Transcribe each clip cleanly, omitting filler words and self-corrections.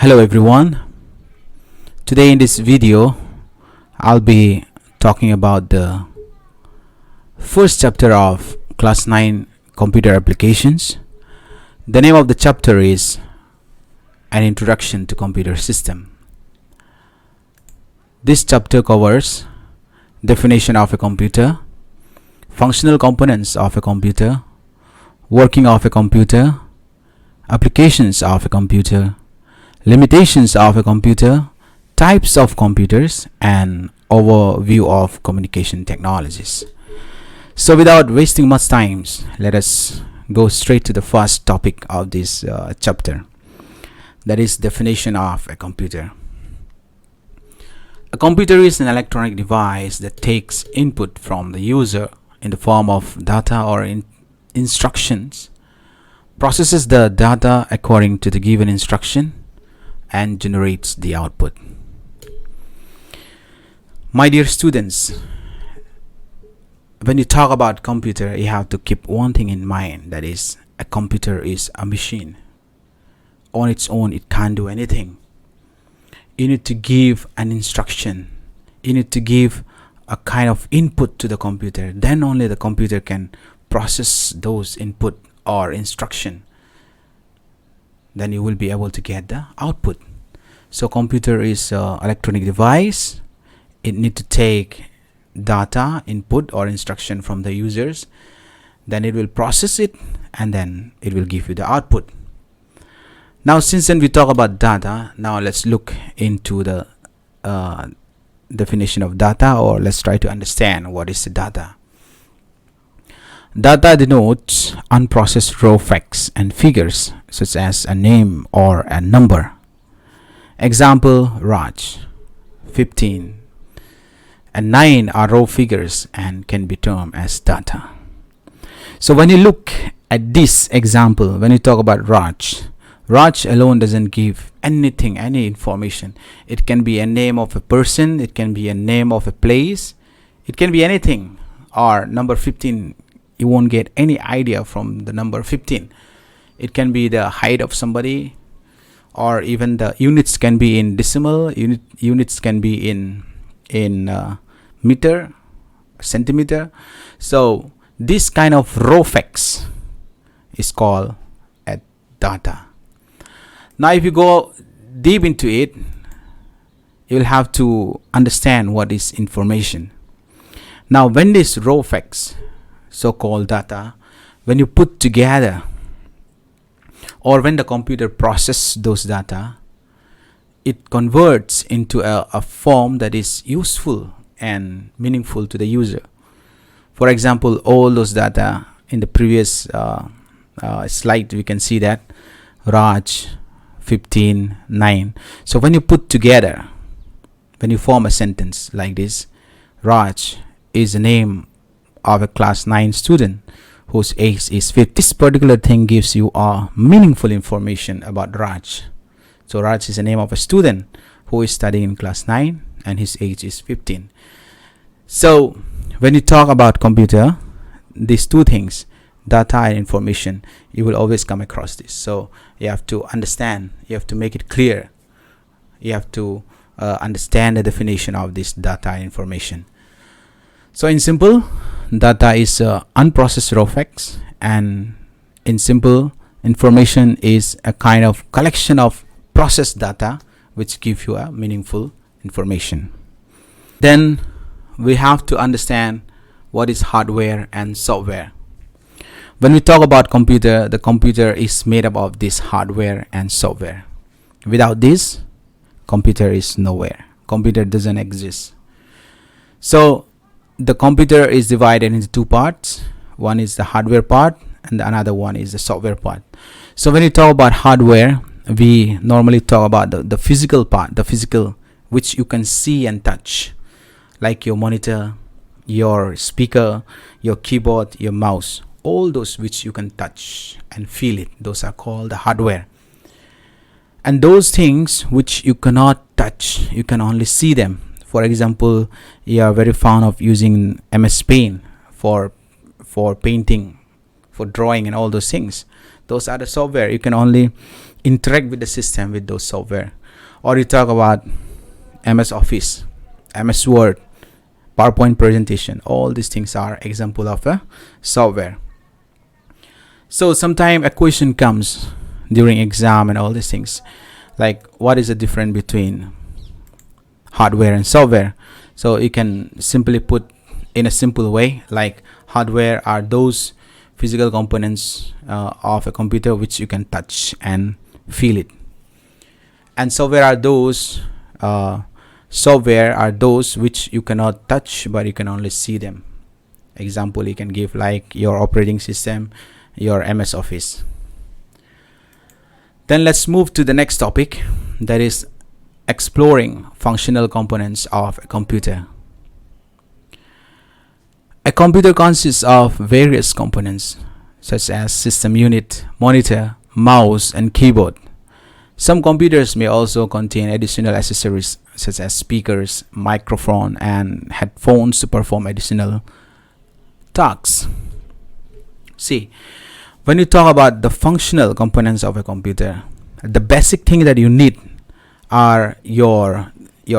Hello everyone. Today in this video I'll be talking about the first chapter of class 9 computer applications. The name of the chapter is An Introduction to Computer System. This chapter covers definition of a computer, functional components of a computer, working of a computer, applications of a computer, limitations of a computer, types of computers, and overview of communication technologies. So without wasting much time, let us go straight to the first topic of this chapter, that is definition of a computer. A computer is an electronic device that takes input from the user in the form of data or instructions, processes the data according to the given instruction, and generates the output. My dear students, when you talk about computer, you have to keep one thing in mind, that is, a computer is a machine. On its own, it can't do anything. You need to give an instruction. You need to give a kind of input to the computer. Then only the computer can process those input or instruction. Then you will be able to get the output. So computer is an electronic device. It need to take data, input or instruction from the users. Then it will process it and then it will give you the output. Now since then we talk about data, now let's look into the definition of data, or let's try to understand what is the data. Data denotes unprocessed raw facts and figures such as a name or a number. Example: Raj, 15, and 9 are raw figures and can be termed as data. So when you look at this example, when you talk about Raj alone doesn't give anything, any information. It can be a name of a person, it can be a name of a place, it can be anything. Or number 15, you won't get any idea from the number 15. It can be the height of somebody, or even the units can be in decimal, units can be in meter, centimeter. So this kind of raw facts is called a data. Now if you go deep into it, you will have to understand what is information. Now when these raw facts, so-called data, when you put together, or when the computer processes those data, it converts into a form that is useful and meaningful to the user. For example, all those data in the previous slide, we can see that Raj, 15, 9. So when you put together, when you form a sentence like this, Raj is the name of a class 9 student whose age is 50. This particular thing gives you meaningful information about Raj. So Raj is the name of a student who is studying in class 9 and his age is 15. So when you talk about computer, these two things, data and information, you will always come across this. So you have to understand, you have to make it clear, you have to understand the definition of this data and information. So in simple, data is unprocessed raw facts, and in simple, information is a kind of collection of processed data which give you a meaningful information. Then we have to understand what is hardware and software. When we talk about computer, the computer is made up of this hardware and software. Without this, computer is nowhere. Computer doesn't exist. So the computer is divided into two parts. One is the hardware part and the another one is the software part. So when you talk about hardware, we normally talk about the physical part, the physical which you can see and touch, like your monitor, your speaker, your keyboard, your mouse. All those which you can touch and feel it, those are called the hardware. And those things which you cannot touch, you can only see them. For example, you are very fond of using MS Paint for painting, for drawing and all those things. Those are the software. You can only interact with the system with those software. Or you talk about MS Office, MS Word, PowerPoint presentation. All these things are example of a software. So sometimes a question comes during exam and all these things, like what is the difference between hardware and software? So you can simply put in a simple way, like hardware are those physical components of a computer which you can touch and feel it, and software are those which you cannot touch but you can only see them. Example you can give like your operating system, your MS Office. Then let's move to the next topic, that is exploring functional components of a computer. A computer consists of various components such as system unit, monitor, mouse, and keyboard. Some computers may also contain additional accessories such as speakers, microphone, and headphones to perform additional tasks. See, when you talk about the functional components of a computer, the basic thing that you need are your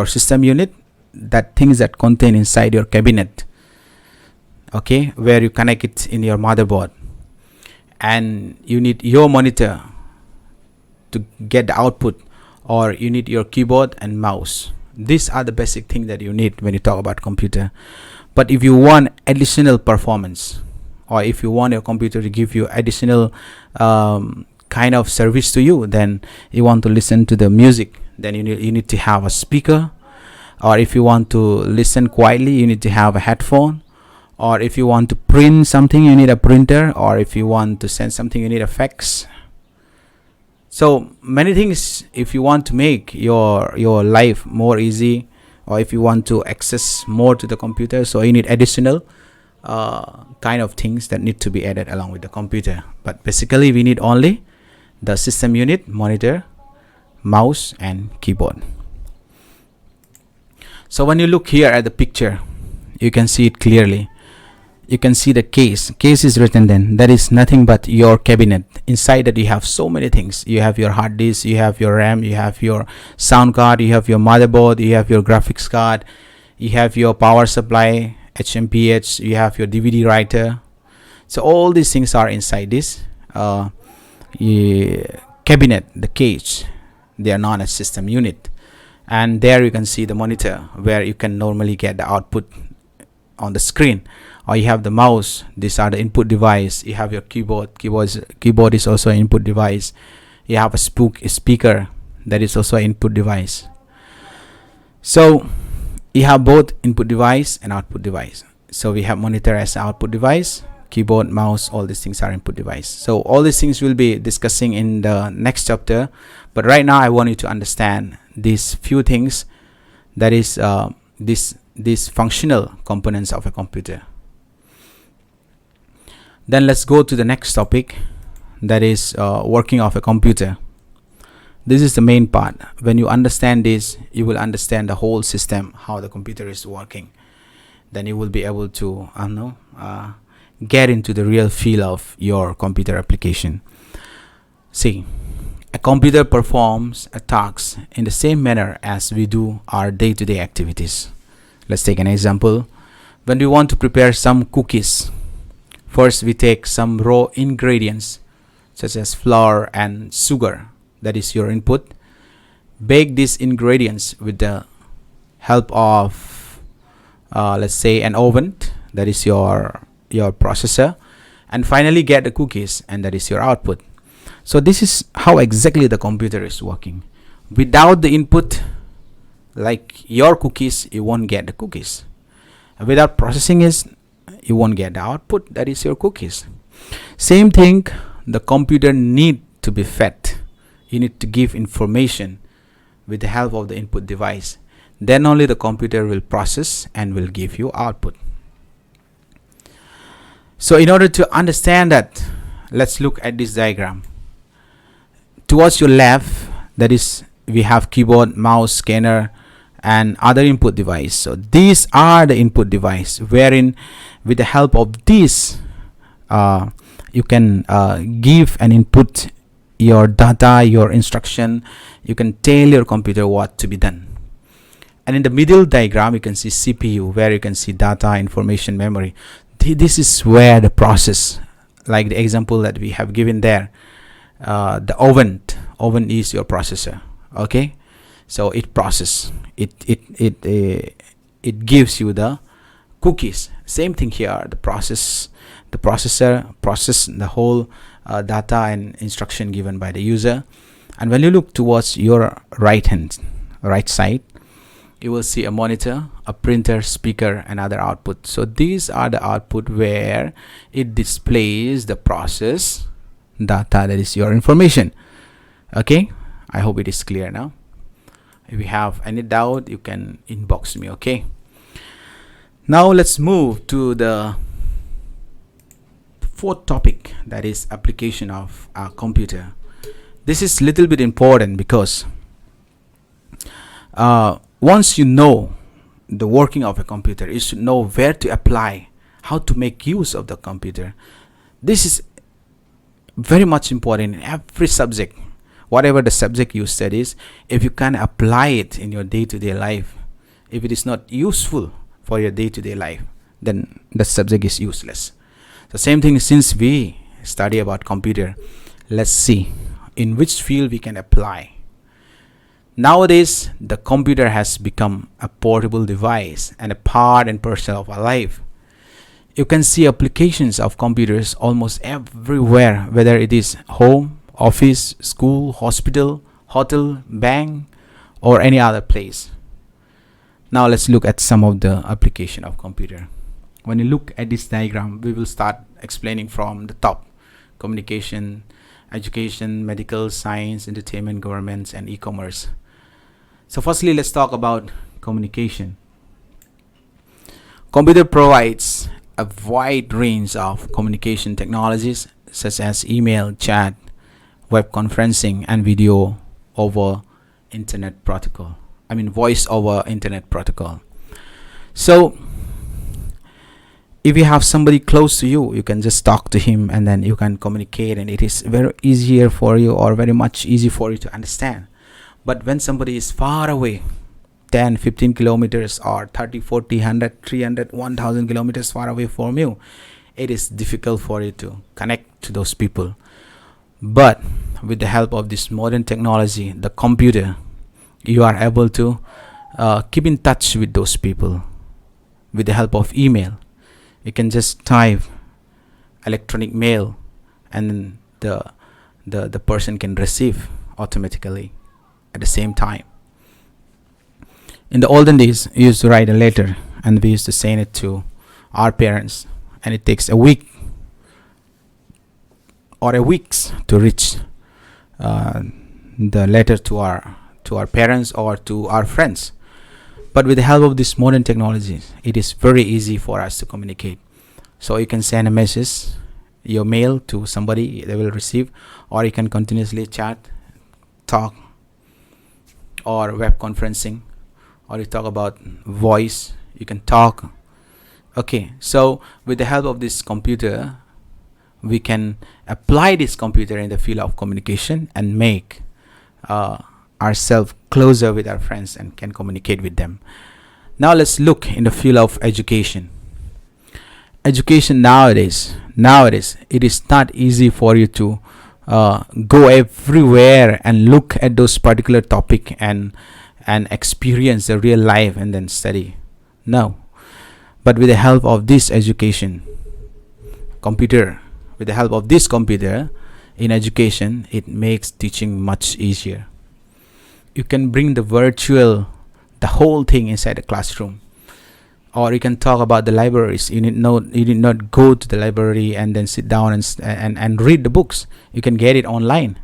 system unit, that things that contain inside your cabinet, okay, where you connect it in your motherboard, and you need your monitor to get the output, or you need your keyboard and mouse. These are the basic things that you need when you talk about computer. But if you want additional performance, or if you want your computer to give you additional kind of service to you, then you want to listen to the music, then you need to have a speaker. Or if you want to listen quietly, you need to have a headphone. Or if you want to print something, you need a printer. Or if you want to send something, you need a fax. So many things. If you want to make your life more easy, or if you want to access more to the computer, so you need additional kind of things that need to be added along with the computer. But basically we need only the system unit, monitor, mouse, and keyboard. So when you look here at the picture, you can see it clearly. You can see the case is written, then that is nothing but your cabinet. Inside that you have so many things. You have your hard disk, you have your RAM, you have your sound card, you have your motherboard, you have your graphics card, you have your power supply, HMPH, you have your DVD writer. So all these things are inside this cabinet, the cage. They are known as system unit. And there you can see the monitor, where you can normally get the output on the screen. Or you have the mouse, these are the input device. You have your keyboard is also an input device. You have a speaker, that is also an input device. So you have both input device and output device. So we have monitor as an output device, keyboard, mouse, all these things are input device. So all these things we'll be discussing in the next chapter, but right now I want you to understand these few things, that is these functional components of a computer. Then let's go to the next topic, that is working of a computer. This is the main part. When you understand this, you will understand the whole system, how the computer is working. Then you will be able to get into the real feel of your computer application. See, a computer performs a task in the same manner as we do our day-to-day activities. Let's take an example. When we want to prepare some cookies, first we take some raw ingredients such as flour and sugar, that is your input. Bake these ingredients with the help of let's say an oven, that is your processor, and finally get the cookies, and that is your output. So this is how exactly the computer is working. Without the input, like your cookies, you won't get the cookies. Without processing it, you won't get the output, that is your cookies. Same thing, the computer need to be fed. You need to give information with the help of the input device. Then only the computer will process and will give you output. So in order to understand that, let's look at this diagram. Towards your left, that is, we have keyboard, mouse, scanner, and other input device. So these are the input device, wherein with the help of these You can give and input your data, your instruction. You can tell your computer what to be done. And in the middle diagram, you can see CPU, where you can see data, information, memory. This is where the process, like the example that we have given there, the oven is your processor. Okay, so it gives you the cookies. Same thing here. The processor process the whole data and instruction given by the user. And when you look towards your right side, you will see a monitor, a printer, speaker, and other output. So these are the output where it displays the process data, that is your information. Okay, I hope it is clear now. If you have any doubt, you can inbox me. Okay, now let's move to the fourth topic, that is application of a computer. This is little bit important because once you know the working of a computer, you should know where to apply, how to make use of the computer. This is very much important in every subject. Whatever the subject you studies, if you can apply it in your day-to-day life, if it is not useful for your day-to-day life, then the subject is useless. The same thing, since we study about computer, let's see in which field we can apply. Nowadays, the computer has become a portable device and a part and parcel of our life. You can see applications of computers almost everywhere, whether it is home, office, school, hospital, hotel, bank, or any other place. Now let's look at some of the application of computer. When you look at this diagram, we will start explaining from the top: communication, education, medical, science, entertainment, governments, and e-commerce. So firstly, let's talk about communication. Computer provides a wide range of communication technologies such as email, chat, web conferencing, and video over internet protocol. Voice over internet protocol. So if you have somebody close to you, you can just talk to him and then you can communicate, and it is very easier for you, or very much easy for you to understand. But when somebody is far away, 10, 15 kilometers or 30, 40, 100, 300, 1000 kilometers far away from you, it is difficult for you to connect to those people. But with the help of this modern technology, the computer, you are able to keep in touch with those people. With the help of email, you can just type electronic mail, and the person can receive automatically at the same time. In the olden days, we used to write a letter and we used to send it to our parents, and it takes a week or a weeks to reach the letter to our parents or to our friends. But with the help of this modern technology, it is very easy for us to communicate. So you can send a message, your mail, to somebody, they will receive, or you can continuously chat, talk, or web conferencing, or you talk about voice, you can talk. Okay, so with the help of this computer, we can apply this computer in the field of communication and make ourselves closer with our friends and can communicate with them. Now let's look in the field of education. Education nowadays, it is not easy for you to go everywhere and look at those particular topic and experience the real life and then study. No, but with the help of this education computer, with the help of this computer in education, it makes teaching much easier. You can bring the whole thing inside the classroom, or you can talk about the libraries. You need not go to the library and then sit down and read the books. You can get it online.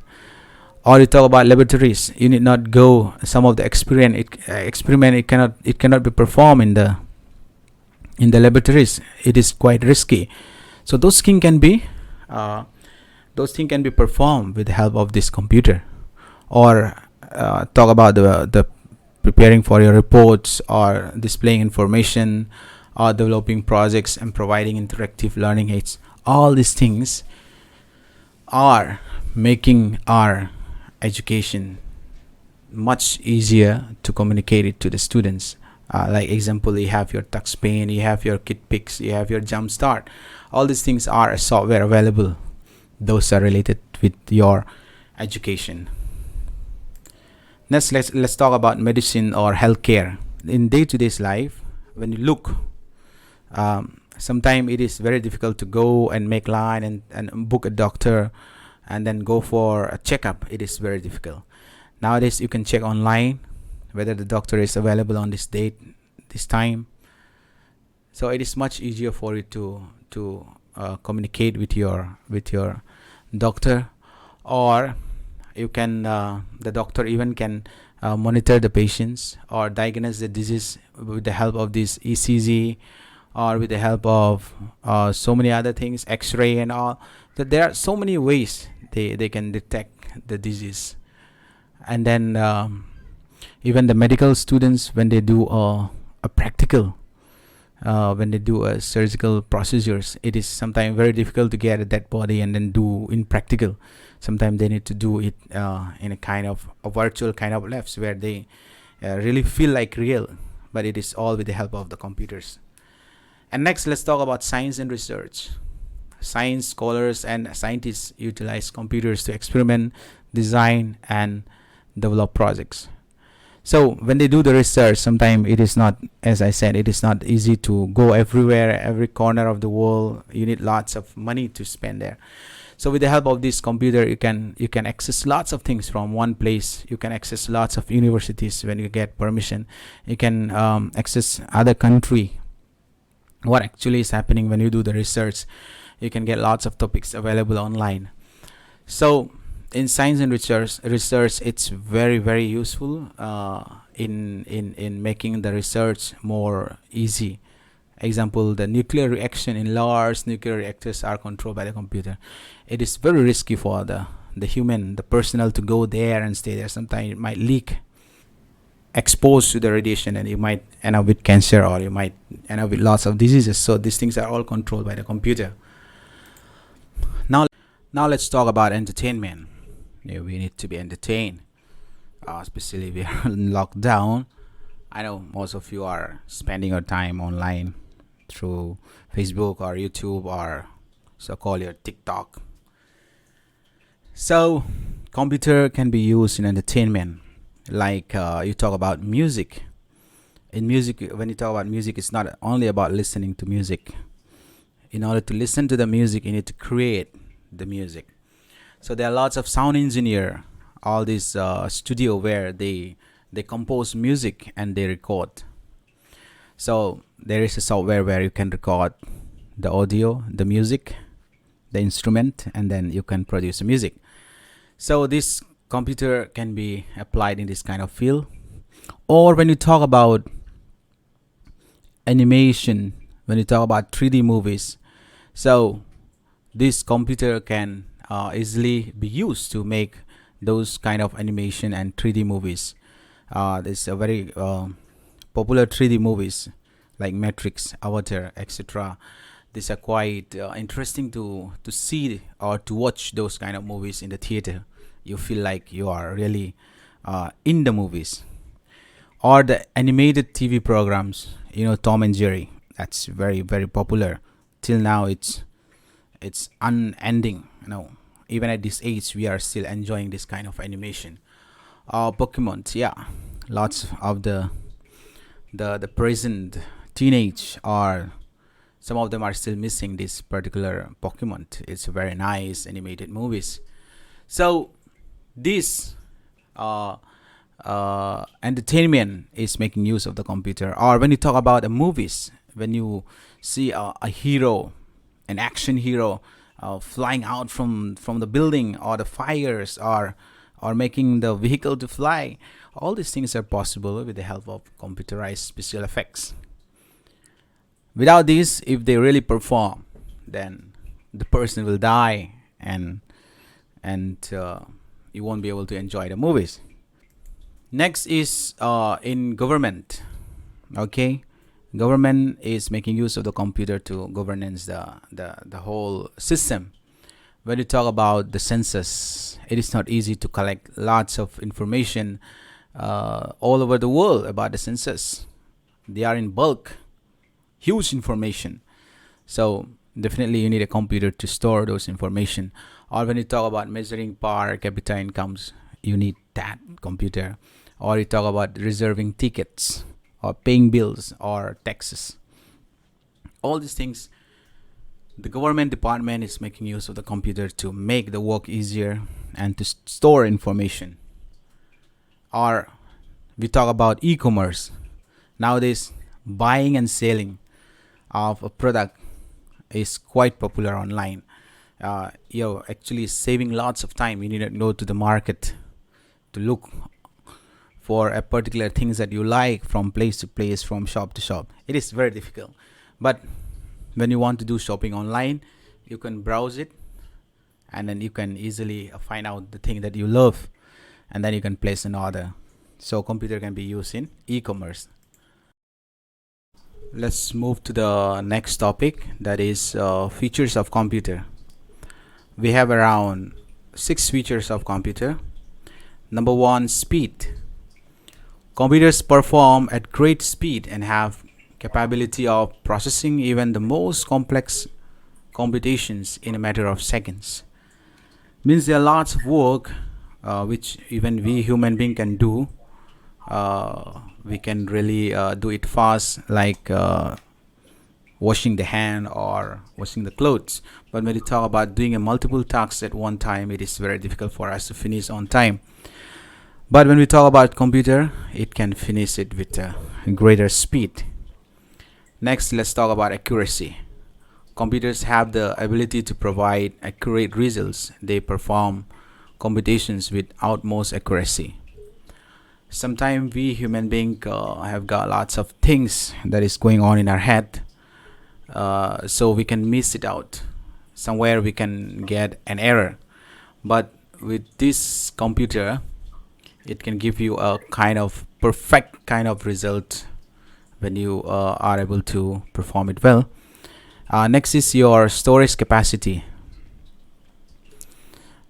Or you talk about laboratories. You need not go. Some of the experiment it cannot be performed in the laboratories. It is quite risky. So those things can be performed with the help of this computer. Or talk about the preparing for your reports, or displaying information, or developing projects and providing interactive learning aids. All these things are making our education much easier to communicate it to the students. Like example, you have your TuxPaint, you have your KitPix, you have your Jumpstart. All these things are a software available. Those are related with your education. Next, let's talk about medicine or healthcare. In day-to-day life, when you look, sometimes it is very difficult to go and make line and book a doctor and then go for a checkup. It is very difficult. Nowadays, you can check online whether the doctor is available on this date, this time. So it is much easier for you to communicate with your doctor, or you can the doctor even can monitor the patients or diagnose the disease with the help of this ECG, or with the help of so many other things, X-ray and all. That there are so many ways they can detect the disease. And then even the medical students, when they do a practical, when they do a surgical procedures, it is sometimes very difficult to get a dead body and then do in practical. Sometimes they need to do it in a kind of a virtual kind of labs where they really feel like real, but it is all with the help of the computers. And next, let's talk about science and research. Science scholars and scientists utilize computers to experiment, design, and develop projects. So when they do the research, sometimes it is not, as I said, it is not easy to go everywhere, every corner of the world. You need lots of money to spend there. So with the help of this computer, you can access lots of things from one place. You can access lots of universities when you get permission. You can access other country, what actually is happening when you do the research. You can get lots of topics available online. So in science and research, it's very, very useful in making the research more easy. Example, the nuclear reaction in large nuclear reactors are controlled by the computer. It is very risky for the human, the personnel, to go there and stay there. Sometimes it might leak, exposed to the radiation, and you might end up with cancer, or you might end up with lots of diseases. So these things are all controlled by the computer. Now let's talk about entertainment. Yeah, we need to be entertained, especially we are in lockdown. I know most of you are spending your time online through Facebook or YouTube, or so-called your TikTok. So computer can be used in entertainment. Like you talk about music. In music, when you talk about music, it's not only about listening to music. In order to listen to the music, you need to create the music. So there are lots of sound engineer, all this studio where they compose music and they record. So there is a software where you can record the audio, the music, the instrument, and then you can produce the music. So this computer can be applied in this kind of field. Or when you talk about animation, when you talk about 3D movies, so this computer can easily be used to make those kind of animation and 3D movies. There's a very popular 3D movies like Matrix, Avatar, etc. These are quite interesting to see or to watch those kind of movies in the theater. You feel like you are really in the movies. Or the animated TV programs, Tom and Jerry. That's very, very popular. Till now, it's unending. Even at this age, we are still enjoying this kind of animation. Pokemon, yeah, lots of the present teenage, or some of them are still missing this particular Pokemon. It's very nice animated movies. So this entertainment is making use of the computer. Or when you talk about the movies, when you see a hero, an action hero, flying out from the building, or the fires, or making the vehicle to fly, all these things are possible with the help of computerized special effects. Without this, if they really perform, then the person will die, and you won't be able to enjoy the movies. Next is in government. Okay, government is making use of the computer to governance the whole system. when you talk about the census, it is not easy to collect lots of information all over the world about the census. They are in bulk, huge information. So definitely you need a computer to store those information. Or when you talk about measuring per capita incomes, you need that computer. Or you talk about reserving tickets or paying bills or taxes. All these things, the government department is making use of the computer to make the work easier and to store information. Or we talk about e-commerce. Nowadays, buying and selling of a product is quite popular online. You're actually saving lots of time. You need to go to the market to look for a particular things that you like from place to place, from shop to shop. It is very difficult. But when you want to do shopping online, you can browse it and then you can easily find out the thing that you love and then you can place an order. So computer can be used in e-commerce. Let's move to the next topic, that is features of computer. We have around 6 features of computer. Number 1, speed. Computers perform at great speed and have capability of processing even the most complex computations in a matter of seconds. Means there are lots of work which even we human being can do. We can really do it fast, like washing the hand or washing the clothes. But when you talk about doing a multiple tasks at one time, it is very difficult for us to finish on time. But when we talk about computer, it can finish it with a greater speed. Next, let's talk about accuracy. Computers have the ability to provide accurate results. They perform computations with utmost accuracy. Sometimes we human beings have got lots of things that is going on in our head, so we can miss it out. Somewhere we can get an error. But with this computer, it can give you a kind of perfect kind of result when you are able to perform it well. Next is your storage capacity.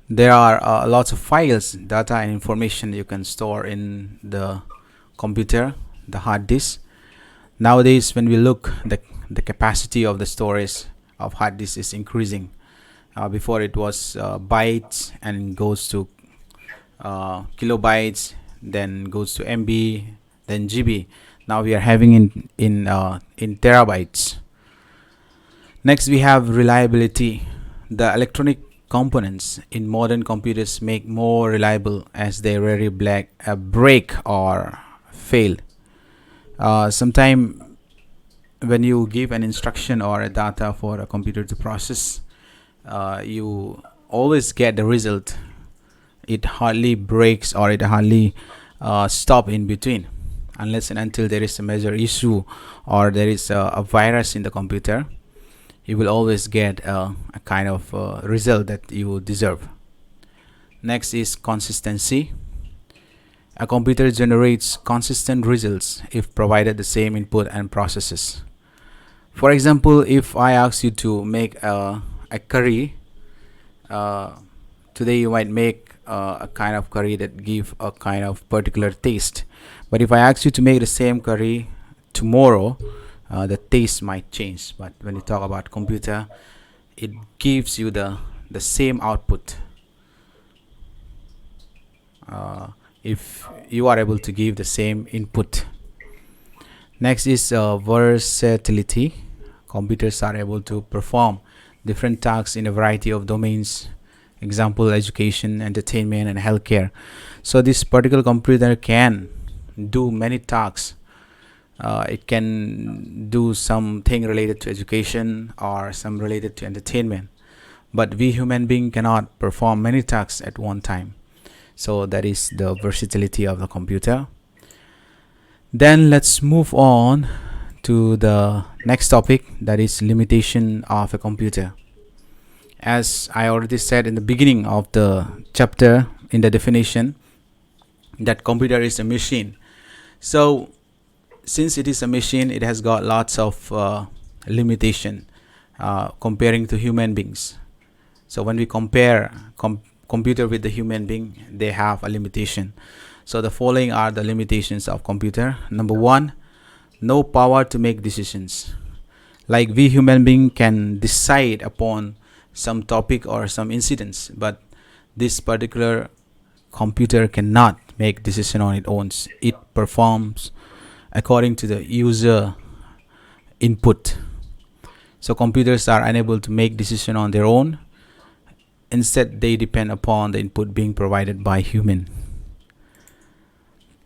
There are lots of files, data and information you can store in the computer, the hard disk. Nowadays when we look, the capacity of the storage of hard disk is increasing. Before it was bytes and goes to kilobytes, then goes to MB, then GB. Now we are having in terabytes. Next we have reliability. The electronic components in modern computers make more reliable as they rarely break or fail. Sometime when you give an instruction or a data for a computer to process, you always get the result. It hardly breaks or it hardly stop in between, unless and until there is a major issue or there is a virus in the computer. You will always get a kind of result that you deserve. Next is consistency. A computer generates consistent results if provided the same input and processes. For example, if I ask you to make a curry, today you might make a kind of curry that give a kind of particular taste. But if I ask you to make the same curry tomorrow, the taste might change. But when you talk about computer, it gives you the same output if you are able to give the same input. Next is versatility. Computers are able to perform different tasks in a variety of domains, example education, entertainment and healthcare. So this particular computer can do many tasks. It can do something related to education or some related to entertainment, but we human being cannot perform many tasks at one time. So that is the versatility of the computer. Then let's move on to the next topic, that is limitation of a computer. As I already said in the beginning of the chapter in the definition, that computer is a machine. So since it is a machine, it has got lots of limitation comparing to human beings. So when we compare computer with the human being, they have a limitation. So the following are the limitations of computer. Number one, no power to make decisions. Like we human being can decide upon some topic or some incidents, but this particular computer cannot make decision on its own. It performs according to the user input. So computers are unable to make decision on their own. Instead, they depend upon the input being provided by human.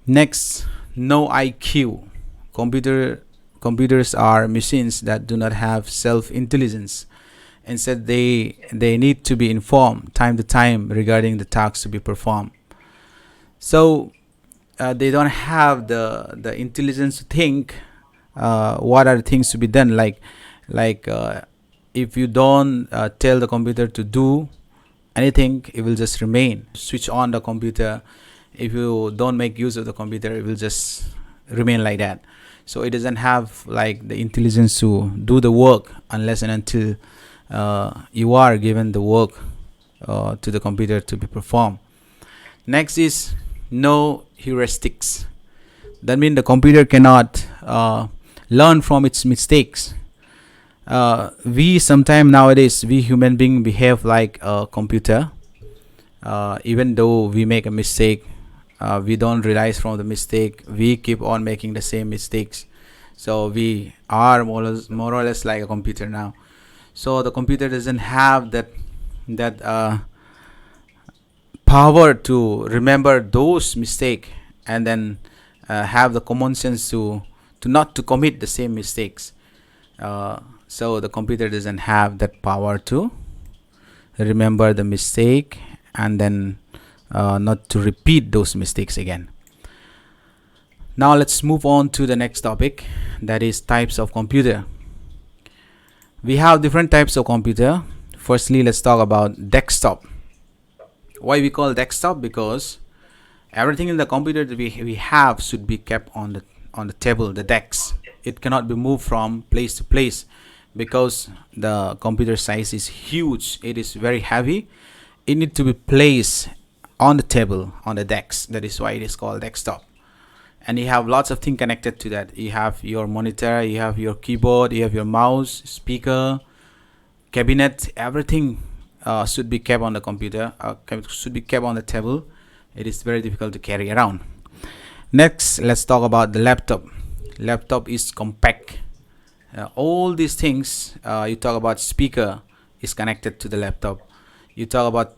Next, no IQ. Computers are machines that do not have self-intelligence. Instead, they need to be informed time to time regarding the tasks to be performed. So they don't have the intelligence to think what are the things to be done. Like if you don't tell the computer to do anything, it will just remain. Switch on the computer. If you don't make use of the computer, it will just remain like that. So it doesn't have like the intelligence to do the work unless and until you are given the work to the computer to be performed. Next is no heuristics. That means the computer cannot learn from its mistakes. We sometimes nowadays, we human beings behave like a computer. Even though we make a mistake, we don't realize from the mistake. We keep on making the same mistakes. So we are more or less like a computer now. So the computer doesn't have that power to remember those mistakes and then have the common sense to not to commit the same mistakes. So the computer doesn't have that power to remember the mistake and then not to repeat those mistakes again. Now let's move on to the next topic, that is types of computer. We have different types of computer. Firstly, let's talk about desktop. Why we call desktop? Because everything in the computer that we have should be kept on the table, the desk. It cannot be moved from place to place because the computer size is huge. It is very heavy. It needs to be placed on the table, on the desk. That is why it is called desktop. And you have lots of things connected to that. You have your monitor, you have your keyboard, you have your mouse, speaker, cabinet. Everything should be kept on the computer, should be kept on the table. It is very difficult to carry around. Next, let's talk about the laptop. Laptop is compact. All these things, you talk about speaker is connected to the laptop. You talk about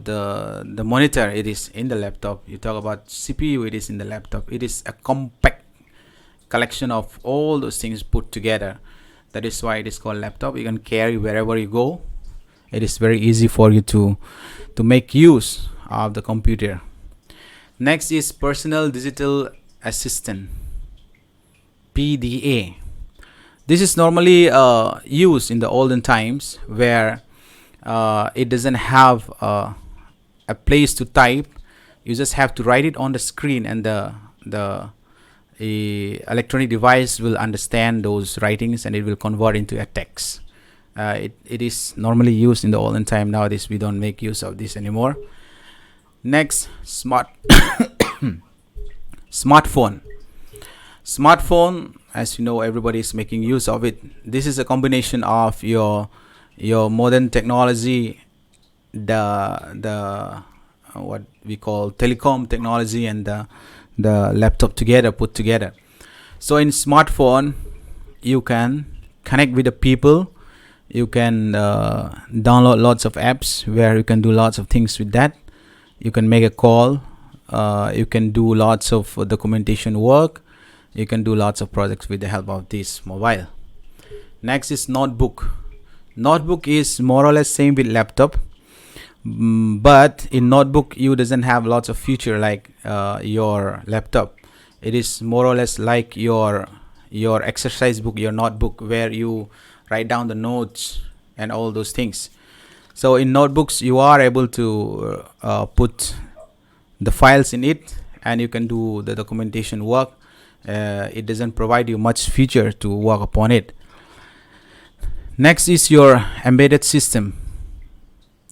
the monitor, it is in the laptop. You talk about CPU, it is in the laptop. It is a compact collection of all those things put together. That is why it is called laptop. You can carry wherever you go. It is very easy for you to make use of the computer. Next is personal digital assistant, PDA. This is normally used in the olden times where it doesn't have a place to type. You just have to write it on the screen, and the electronic device will understand those writings and it will convert into a text. It is normally used in the olden time. Nowadays we don't make use of this anymore. Next, smartphone. Smartphone, as you know, everybody is making use of it. This is a combination of your modern technology, the what we call telecom technology, and the laptop put together. So in smartphone, you can connect with the people. You can download lots of apps where you can do lots of things with that. You can make a call. You can do lots of documentation work. You can do lots of projects with the help of this mobile. Next is notebook. Notebook is more or less same with laptop, but in notebook you doesn't have lots of feature like your laptop. It is more or less like your exercise book, your notebook, where you write down the notes and all those things. So in notebooks you are able to put the files in it, and you can do the documentation work. It doesn't provide you much feature to work upon it. Next is your embedded system.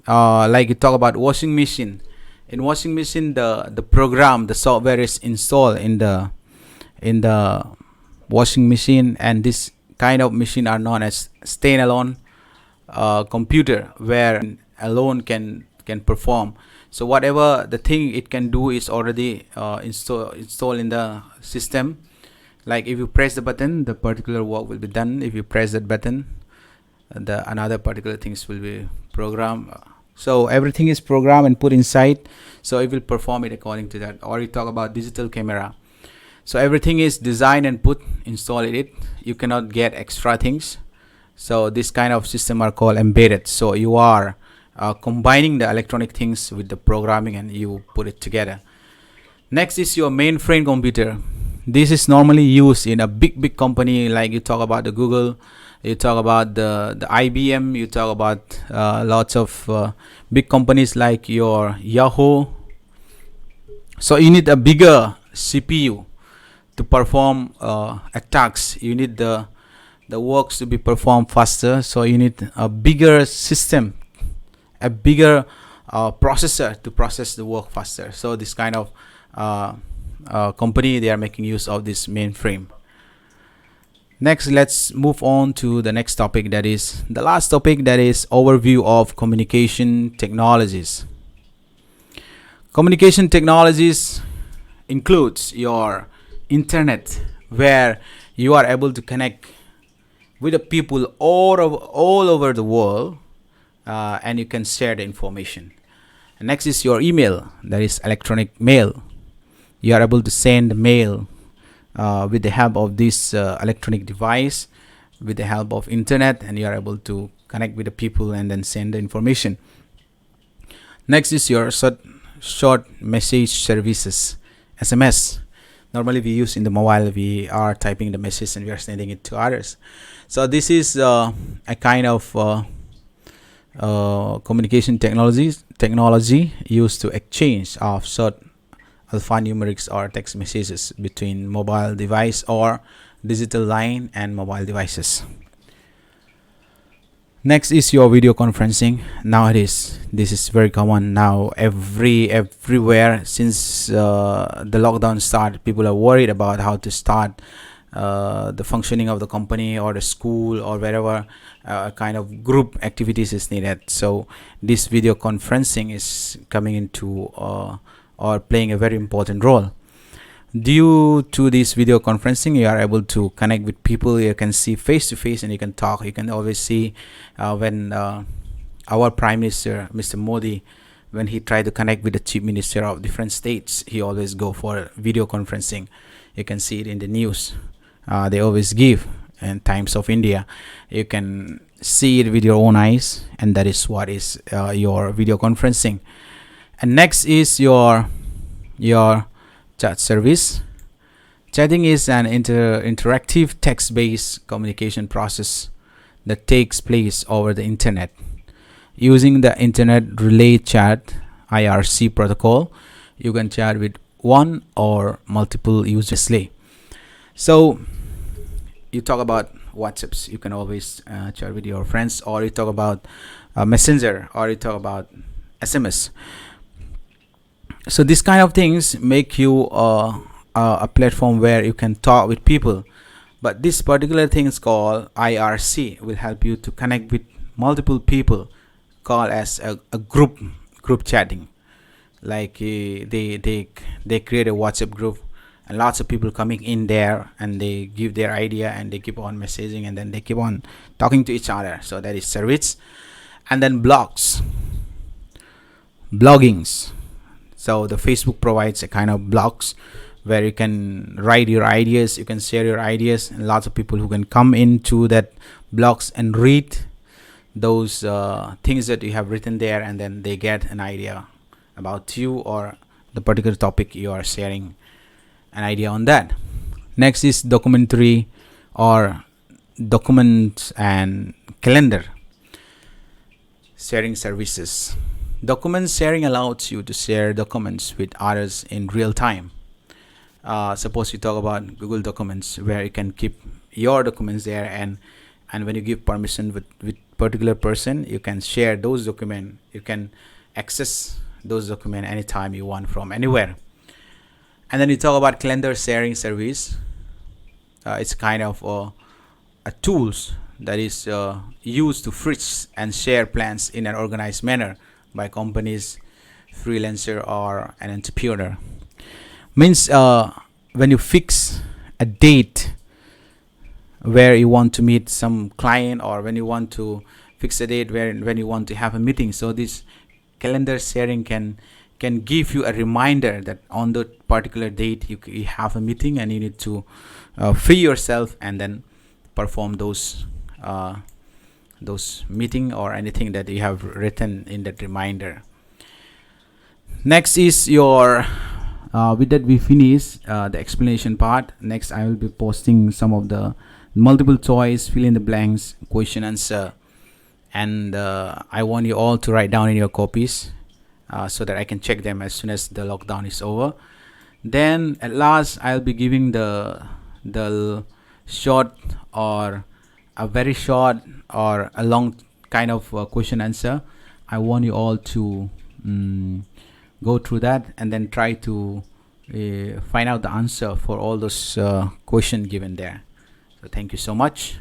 like you talk about washing machine. In washing machine, the program, the software is installed in the washing machine, and this kind of machine are known as standalone computer, where alone can perform. So whatever the thing it can do is already installed in the system. Like if you press the button, the particular work will be done. If you press that button, the another particular things will be programmed. So everything is programmed and put inside, so it will perform it according to that. Or you talk about digital camera, so everything is designed and put installed in it. You cannot get extra things. So this kind of system are called embedded. So you are combining the electronic things with the programming, and you put it together. Next is your mainframe computer. This is normally used in a big company, like you talk about the Google, you talk about the IBM, you talk about lots of big companies like your Yahoo. So you need a bigger CPU to perform attacks. You need the works to be performed faster, so you need a bigger system, a bigger processor to process the work faster. So this kind of company, they are making use of this mainframe. Next, let's move on to the next topic, that is the last topic, that is overview of communication technologies. Communication technologies includes your internet, where you are able to connect with the people all over the world, and you can share the information. And next is your email, that is electronic mail. You are able to send mail with the help of this electronic device, with the help of internet, and you are able to connect with the people and then send the information. Next is your short message services, SMS. Normally we use in the mobile, we are typing the message and we are sending it to others. So this is a kind of communication technology used to exchange of short alphanumerics or text messages between mobile device or digital line and mobile devices. Next is your video conferencing. Nowadays, this is very common now. Everywhere since the lockdown started, people are worried about how to start the functioning of the company or the school or wherever kind of group activities is needed. So this video conferencing is coming into or playing a very important role. Due to this video conferencing, you are able to connect with people. You can see face to face and you can talk. You can always see when our Prime Minister, Mr. Modi, when he tried to connect with the Chief Minister of different states, he always go for video conferencing. You can see it in the news. They always give. In Times of India, you can see it with your own eyes, and that is what is your video conferencing. And next is your chat service. Chatting is an interactive text-based communication process that takes place over the internet. Using the Internet Relay Chat (IRC) protocol, you can chat with one or multiple users. So you talk about WhatsApps, you can always chat with your friends, or you talk about Messenger, or you talk about SMS. So these kind of things make you a platform where you can talk with people. But this particular thing is called IRC, will help you to connect with multiple people, called as a group chatting. Like they create a WhatsApp group, and lots of people coming in there, and they give their idea and they keep on messaging, and then they keep on talking to each other. So that is service. And then bloggings. So the Facebook provides a kind of blogs where you can write your ideas, you can share your ideas, and lots of people who can come into that blogs and read those things that you have written there, and then they get an idea about you or the particular topic you are sharing an idea on that. Next is documentary or documents and calendar sharing services. Document sharing allows you to share documents with others in real time. Suppose you talk about Google Documents, where you can keep your documents there, and when you give permission with particular person, you can share those document, you can access those document anytime you want from anywhere. And then we talk about calendar sharing service. It's kind of a tools that is used to fetch and share plans in an organized manner by companies, freelancer, or an entrepreneur. Means when you fix a date where you want to meet some client, or when you want to fix a date where when you want to have a meeting, so this calendar sharing can give you a reminder that on the particular date you have a meeting and you need to free yourself and then perform those meeting or anything that you have written in that reminder. Next is your with that we finish the explanation part. Next I will be posting some of the multiple choice, fill in the blanks, question answer, and I want you all to write down in your copies so that I can check them as soon as the lockdown is over. Then at last I'll be giving the short or a very short or a long kind of question answer. I want you all to go through that and then try to find out the answer for all those questions given there. So thank you so much.